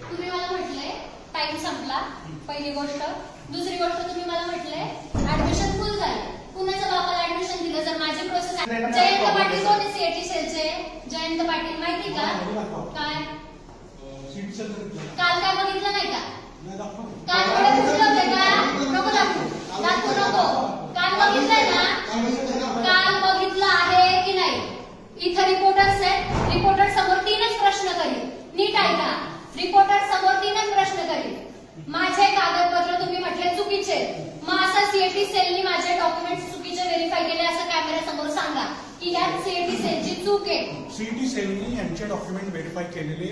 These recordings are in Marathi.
तुम्ही मला म्हटले टाइम संपला, पहिली गोष्ट. दुसरी गोष्ट तुम्ही मला म्हटले ऍडमिशन फुल झाले. कुणाच्या बापाला ऍडमिशन दिलं? जर माझी प्रोसेस. जयंत पाटील कोण आहे सीएटी सेलचे? जयंत पाटील माहिती का? काय काल काय बघितलं नाही का? काल थोडे कुठलं होते का? नको दाखवू नको. काल बघितलंय ना? काल बघितलं आहे की नाही? इथं रिपोर्टर्स आहेत. रिपोर्टर समोर 3च प्रश्न करील. नीट ऐका. रिपोर्टर समोर 3च प्रश्न करील. माझे कागदपत्र तुम्ही म्हटले चुकीचे, मग असं सीएटी सेलनी माझे डॉक्युमेंट्स चुकीचे व्हेरीफाय केले असं कॅमेऱ्यासमोर सांगा की यात सीएटी सेलची चूक आहे. सीएटी सेलनी यांचे डॉक्युमेंट व्हेरीफाय केलेले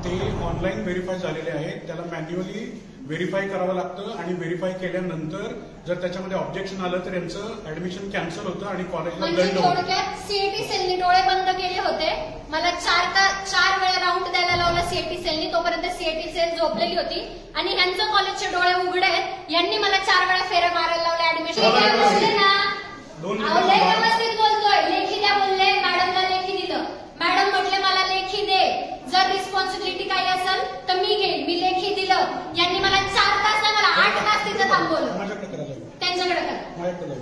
ते ऑनलाईन व्हेरीफाय झालेले आहेत. त्याला मॅन्युअली व्हेरीफाय करावं लागतं आणि व्हेरीफाय केल्यानंतर जर त्याच्यामध्ये ऑब्जेक्शन आलं तर यांचं ऍडमिशन कॅन्सल होतं आणि कॉलेजला दंड होतो. थोडक्यात सीएटी सेलनी डोळे बंद केले होते. मला 4 वेळा राऊंड द्यायला लावला सीएटी सेलनी. तोपर्यंत सीएटी सेल झोपलेली होती आणि ह्यांचं कॉलेजचे डोळे उघडे आहेत. यांनी मला 4 वेळा फेऱ्या मारायला लावल्या ऍडमिशन बसले ना. व्यवस्थित बोलतोय. लेखी द्या बोलले. मॅडमला लेखी दिलं. मॅडम म्हटले मला लेखी दे. जर रिस्पॉन्सिबिलिटी काही असेल तर मी घेईन. मी लेखी दिलं. यांनी मला 4 तास नाही, मला 8 तास तिथं थांबवलं. त्यांच्याकडे करा.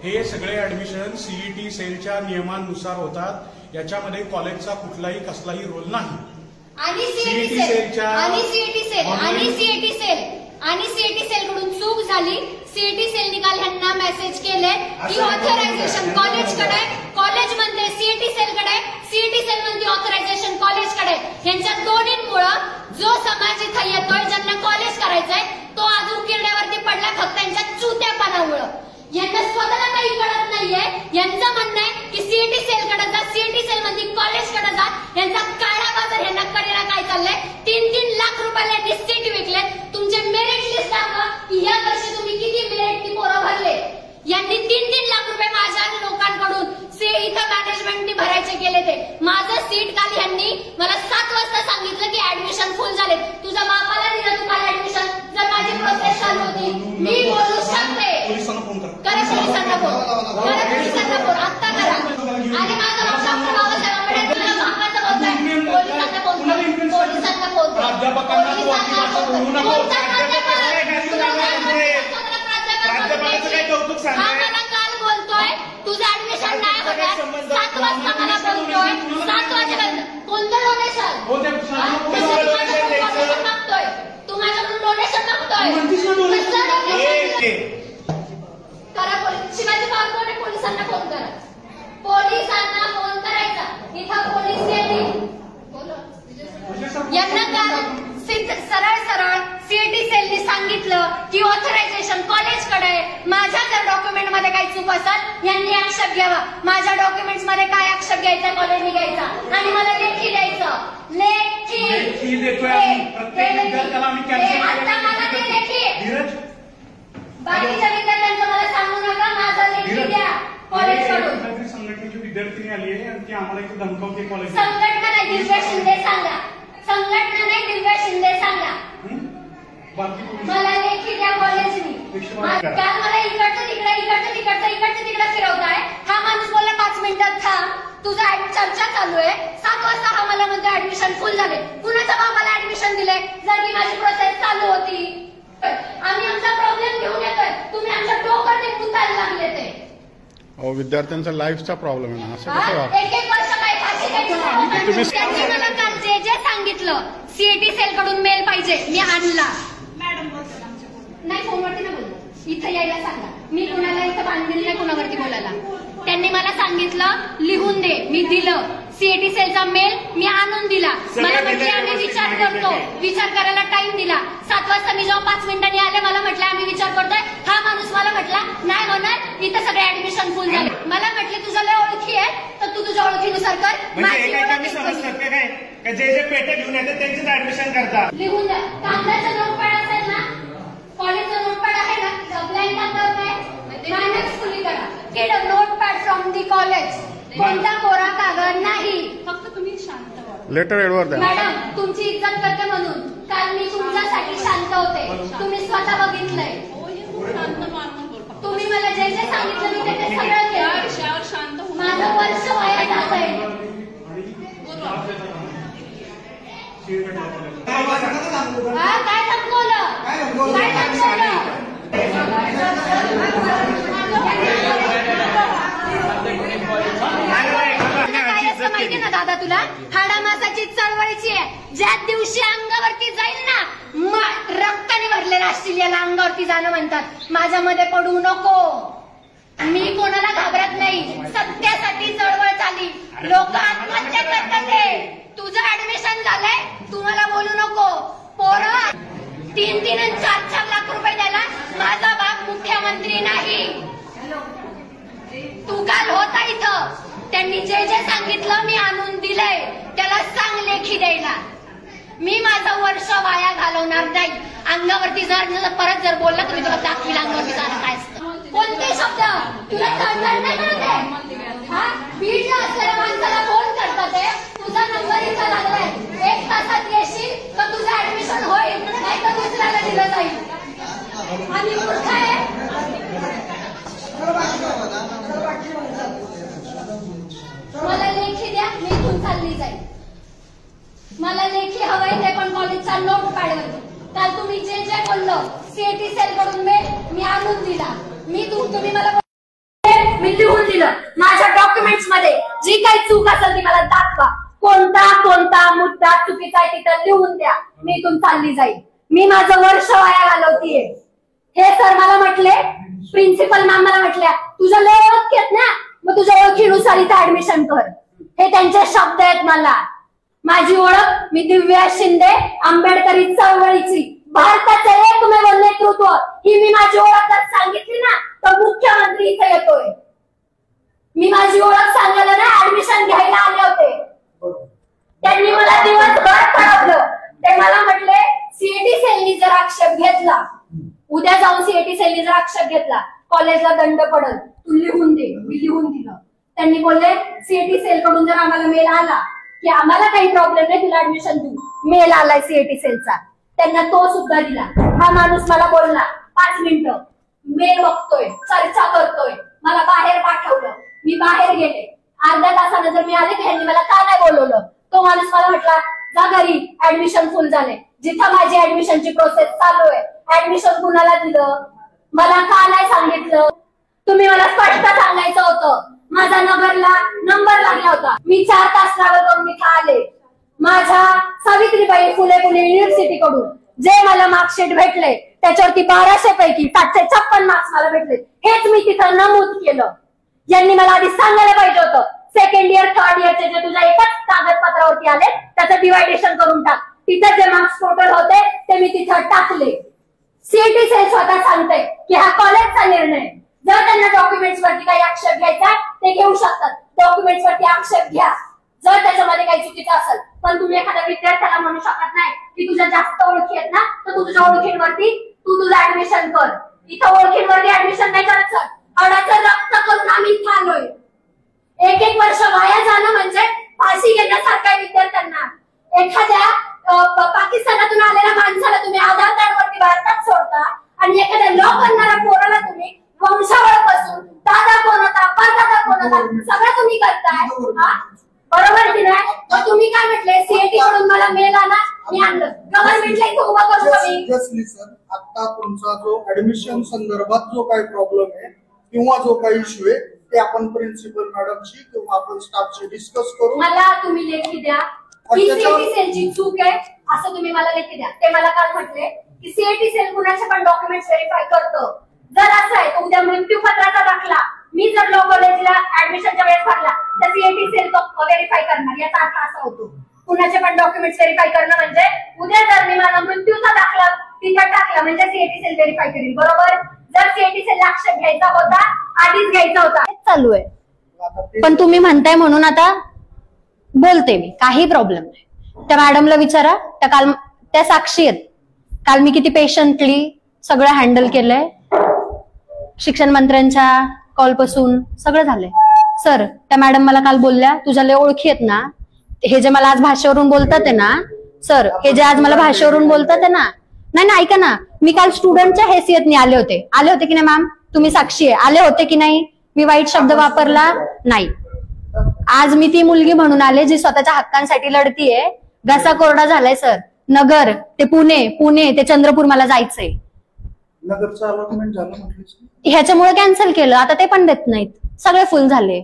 हे सगळे ऍडमिशन सीईटी सेलच्या नियमानुसार होतात. याच्यामध्ये कॉलेजचा कुठलाही कसलाही रोल नाही. आणि सीईटी सेल कडून चूक झाली. सीईटी सेल निकाल ह्यांना मेसेज केले की ऑथरायझेशन कॉलेजकडे. कॉलेज म्हणते सीईटी सेलकडे. सीईटी सेल म्हणते ऑथरायझेशन कॉलेजकडे. यांच्या दोन्हींमुळं जो समाज इथं येतोय ज्यांना कॉलेज करायचंय तो अजून किरड्यावरती पडला फक्त यांच्या चुत्यापणामुळं. यांना स्वतःला काही कळत नाहीये. यांचं म्हणणं आहे की सीईटी सेलकडे जा. सीईटी सेल म्हणते कॉलेजकडे जा. यांचा काळा बाजार यांना करेला काय चाललंय? 3-3 लाख रुपयाला सीट विकलेत. तुमचे मेरिट लिस्ट दाखवा की या वर्षी तुम्ही किती मेरिटची पोरं भरले. यांनी 3-3 लाख रुपये माझ्या लोकांकडून इथं मॅनेजमेंटनी भरायचे केले. ते माझं सीट काल यांनी मला 7 वाजता सांगितलं की ऍडमिशन फुल झाले. तुझ्या बापाला दिलं तुम्हाला ऍडमिशन. जर माझी प्रोसेस चालू होती मी बोलू शकते. करा पोलिसांना फोन. करा पोलिसांना फोन. आत्ता करा. आणि माझा डॉक्टर बाबासाहेब आंबेडकर भागाचं बोलतोय. पोलिसांना फोन कर. पोलिसांना फोन कर. मला काल बोलतोय तुझं ऍडमिशन नाही होत. 7 वाजता मला बोलतोय. 7 वाजेपर्यंत कोणतं डोनेशन? डोनेशन मागतोय. तू माझ्याकडून डोनेशन मागतोय. करा पोलीस. शिवाजी पवार कोण आहे? पोलिसांना फोन करा. पोलिसांना फोन करायचा. इथं पोलीस येतील. यांना काल सरळ सीईटी सेलनी सांगितलं की ऑथरायझेशन कॉलेजकडे. माझ्या जर डॉक्युमेंट मध्ये काही चूक असेल यांनी आक्षेप घ्यावा. माझ्या डॉक्युमेंट्स मध्ये काय आक्षेप घ्यायचा कॉलेजने घ्यायचा आणि मला लेखी द्यायचं. लेखी देतोय आता मला ते लेखी. बाकीच्या विद्यार्थ्यांचं मला सांगू नका. माझा लेखी द्या कॉलेजकडून. संघटनेची विद्यार्थी आली आहे आणि ती आम्हाला इथे धमकावते कॉलेज. संघटना नाही दिव्या शिंदे सांगा. संघटना नाही दिव्या शिंदे सांगा. मला लेखी द्या कॉलेजनी. काल मला इकडचं तिकडं फिरवताय. हा माणूस बोलला 5 मिनिटात थांब. तुझा चर्चा चालू आहे. 7 वाजता हा मला म्हणतो ऍडमिशन फुल झाले. कुणाच्या बाबाला ऍडमिशन दिले? जर की माझी प्रोसेस चालू होती. आम्ही आमचा प्रॉब्लेम घेऊन येतोय. तुम्ही आमच्या डोक्यात मुतायला लागले. ते विद्यार्थ्यांचा लाईफचा प्रॉब्लेम आहे ना. असं कसं? 1-1 वर्ष काय फाशी घ्यायची? त्यांनी मला काल जे सांगितलं सीईटी सेल कडून मेल पाहिजे मी आणला. नाही फोनवरती ना बोलतो. इथं यायला सांगा. मी कुणाला इथं बांधलेलं नाही कुणावरती बोलायला. त्यांनी मला सांगितलं लिहून दे. मी दिलं. सीईटी सेलचा मेल मी आणून दिला. मला म्हटले आम्ही विचार करतो. विचार करायला टाइम दिला. 7 वाजता मी जेव्हा 5 मिनिटांनी आले मला म्हटलं आम्ही विचार करतोय. हा माणूस मला म्हटला नाही होणार. इथं सगळे ऍडमिशन फुल झाले. मला म्हटले तुझ्या लय ओळखी आहे तर तू तुझ्या ओळखीनुसार कर. जे पेटे घेऊन येतात त्यांचेच ऍडमिशन करतात. लिहून द्या. कागदाचं नोटपॅड असेल ना. कॉलेजचं नोटपॅड आहे ना. ब्लँक कागदावर काय मॅनेज फुली करा. Get a notepad from the college. कोणता कोरा कागद नाही. फक्त तुम्ही शांत व्हा. लेटर एडवर द्या. मॅडम तुमची इज्जत करते म्हणून काल मी तुमच्यासाठी शांत होते. तुम्ही स्वतः बघितलंय. तुम्ही मला जे जे सांगितलं मी ते सगळं केलं. माझं वर्ष वाया जात आहे. काय धमकवलं? माहिती ना दादा तुला, हाडामासाची चळवळीची आहे. ज्या दिवशी अंगावरती जाईल ना, रक्ताने भरलेला असतील, याला अंगावरती जाणं म्हणतात. माझ्यामध्ये पडू नको. मी कोणाला घाबरत नाही. सत्यासाठी चळवळ चालली. लोक आत्महत्या करतात. तुझं ऍडमिशन झालंय, तू मला बोलू नको. पोरं 3-3 आणि 4-4 लाख रुपये द्यायला माझा बाप मुख्यमंत्री नाही. तू काल होता इथं, त्यांनी जे जे सांगितलं मी आणून दिलंय. त्याला सांग लेखी द्यायला. मी माझं वर्ष वाया घालवणार नाही. अंगावरती परत जर बोलला तुम्ही तुला दाखवील अंगावरती जाणं काय असतं. कोणते शब्द तुला तळतळ नाही करत. बीडला असलेल्या माणसाला फोन करतात. तुझा नंबर इथं लागलाय, 1 तासात येशील तर तुझं ऍडमिशन होईल, नाही तर दुसऱ्याला दिलं जाईल. आणि मूर्ख आहे. मला लेखी द्या, मी इथून चालली जाईल. मला लेखी हवंय, ते पण कॉलेजच्या नोट पॅडवरती. काल तुम्ही जे जे बोललो सीएटी सेल कडून मी आणून दिला. तुम्ही मला मी लिहून दिलं. माझ्या डॉक्युमेंट्स मध्ये जी काही चूक असेल ती मला दाखवा. कोणता मुद्दा चुकीचा आहे तिथं लिहून द्या. मी इथून चालली जाईल. मी माझं वर्ष वाया घालवतीये. हे सर मला म्हटले, प्रिन्सिपल मॅम मला म्हटल्या, तुझ्या लय ओळख घेत ना, मग तुझ्या ओळखीनुसार इथं ऍडमिशन कर. हे त्यांचे शब्द आहेत. मला माझी ओळख, मी दिव्या शिंदे, आंबेडकरी चळवळीची, भारताचं एकमेव नेतृत्व. ही मी माझी ओळख जर सांगितली ना तर मुख्यमंत्री इथे येतोय. मी माझी ओळख सांगायला ना ऍडमिशन घ्यायला आले होते. त्यांनी मला दिवसभर कळवलं. ते मला म्हटले, सीएटी सेलनी जर आक्षेप घेतला, उद्या जाऊन सीएटी सेलनी जर आक्षेप घेतला, कॉलेजला दंड पडल, तू लिहून दे. मी लिहून दिलं. त्यांनी बोलले, सीएटी सेल कडून जर आम्हाला मेल आला की आम्हाला काही प्रॉब्लेम नाही, तुला ऍडमिशन देऊ. मेल आलाय सीएटी सेलचा, त्यांना तो सुद्धा दिला. हा माणूस मला बोलला 5 मिनिटं, मेल बघतोय, चर्चा करतोय, मला बाहेर पाठवलं. मी बाहेर गेले. अर्ध्या तासानं जर मी आले की ह्यांनी मला का नाही बोलवलं. तो माणूस मला म्हटला, जा घरी, ऍडमिशन फुल झाले. जिथं माझी ऍडमिशनची प्रोसेस चालू आहे, ऍडमिशन कुणाला दिलं, मला का नाही सांगितलं. तुम्ही मला स्पष्ट सांगायचं होतं. माझा नगरला नंबर लागला होता. मी 4 तास ट्रॅव्हल करून इथं आले. माझ्या सावित्रीबाई फुले पुणे युनिव्हर्सिटी कडून जे मला मार्कशीट भेटले त्याच्यावरती 1200 पैकी 756 मार्क्स मला भेटले. हेच मी तिथं नमूद केलं. यांनी मला आधी सांगायला पाहिजे होतं. 2nd इयर 3rd इयरचे जे तुझ्या एकाच कागदपत्रावरती आले त्याचं डिवायडेशन करून टाक. तिथं जे मार्क्स टोटल होते ते मी तिथं टाकले. सीएटी सेल स्वतः सांगते की हा कॉलेजचा निर्णय. जर त्यांना डॉक्युमेंट्स वरती काही आक्षेप घ्यायचा ते घेऊ शकतात. डॉक्युमेंट्स वरती आक्षेप घ्या जर त्याच्यामध्ये काही चुकीचं असेल. पण तुम्ही एखाद्या विद्यार्थ्याला म्हणू शकत नाही की तुझ्या जास्त ओळखी आहेत ना, तर तुझ्या ओळखींवरती तू तुझं ऍडमिशन कर. इथं ओळखींवरती ऍडमिशन नाही करायचं. अडाचं रक्त करून आम्ही इथं आलोय. 1 वर्ष वाया जाणं म्हणजे फाशी घेण्यासारखं आहे विद्यार्थ्यांना. एखाद्या पाकिस्तानातून आलेल्या माणसाला तुम्ही आधार कार्ड वरती भारतात सोडता आणि एखाद्या लॉ करणाऱ्या पोराला तुम्ही वंशावळपासून दादा कोण होता, परदादा कोण होता, सगळं तुम्ही करताय. बरोबर की नाही. मग तुम्ही काय म्हटले, सीएटी कडून मला मेल आला, मी आणलं. गव्हर्नमेंटला इथं उभा करू सिरियसली सर, आता तुमचा जो ऍडमिशन संदर्भात जो काही प्रॉब्लेम आहे किंवा जो काही इश्यू आहे ते आपण प्रिन्सिपल मॅडमशी किंवा आपण स्टाफशी डिस्कस करू. मला तुम्ही लेखी द्या की सीएटी सेलची चूक आहे असं तुम्ही मला लेखी द्या. ते मला काल म्हटले की सीएटी सेल कुणाचे पण डॉक्युमेंट्स व्हेरीफाय करतो. जर असं आहे तर उद्या मृत्यूपत्राचा दाखला मी जर लॉ कॉलेजला ऍडमिशनच्या वेळेस भरला तर सीएटी सेल तो व्हेरीफाय करणार. याचा अर्थ असा होतो कुणाचे पण डॉक्युमेंट्स व्हेरीफाय करणं म्हणजे उद्या जर मी माझा मृत्यूचा दाखला तिथं टाकला म्हणजे सीएटी सेल व्हेरीफाय करेल. बरोबर. जर सीएटी सेल आक्षेप घ्यायचा होता आधीच घ्यायचा होता. चालू आहे पण तुम्ही म्हणताय म्हणून आता बोलते मी. काही प्रॉब्लेम नाही. त्या मॅडमला विचारा. त्या साक्षी आहेत. काल मी किती पेशंटली सगळं हँडल केलंय. शिक्षण मंत्र्यांच्या कॉलपासून सगळं झालंय. सर त्या मॅडम मला काल बोलल्या तुझ्या लय ओळखी आहेत ना. हे जे मला आज भाषेवरून बोलतात आहे ना सर, हे जे आज मला भाषेवरून बोलतात आहे ना, नाही ना ऐका ना, मी काल स्टुडंटच्या हैसियतने आले होते की नाही मॅम. तुम्ही साक्षी आहे. आले होते की नाही. मी वाईट शब्द वापरला नाही. आज मी ती मुलगी म्हणून आले जी स्वतःच्या हक्कांसाठी लढतीये. घसा कोरडा झालाय सर. नगर ते पुणे, पुणे ते चंद्रपूर मला जायचंय. नगरचं अलॉटमेंट झालं म्हटलीस की? ह्याच्यामुळे कॅन्सल केलं, आता ते पण देत नाहीत, सगळे फुल झाले.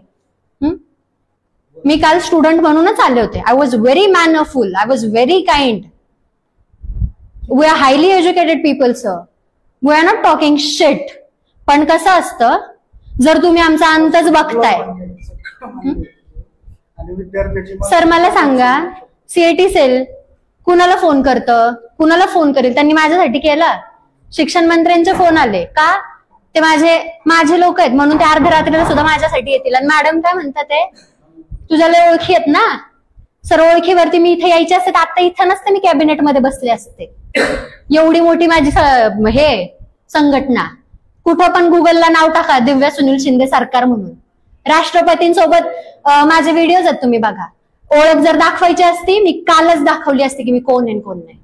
मी काल स्टुडंट म्हणूनच आले होते. I was very mannerful, I was very kind. We are highly educated people sir, we are not talking shit. पण कसं असतं, जर तुम्ही आमचा अंतच बघताय. आणि विद्यार्थ्याची सर मला सांगा, सीएटी सेल कुणाला फोन करतं, कुणाला फोन करेल? त्यांनी माझ्यासाठी केला. शिक्षण मंत्र्यांचे फोन आले का? ते माझे लोक आहेत म्हणून ते अर्ध्या रात्रीला सुद्धा माझ्यासाठी येतील. आणि मॅडम काय म्हणतात, ते तुझ्या लय ओळखी आहेत ना. सर ओळखीवरती मी इथे यायचे असते तर आता इथं नसते, मी कॅबिनेटमध्ये बसले असते. एवढी मोठी माझी हे संघटना. कुठं पण गुगलला नाव टाका, दिव्या सुनील शिंदे सरकार म्हणून. राष्ट्रपतींसोबत माझे व्हिडिओज आहेत, तुम्ही बघा. ओळख जर दाखवायची असती, मी कालच दाखवली असती की मी कोण आहे कोण नाही.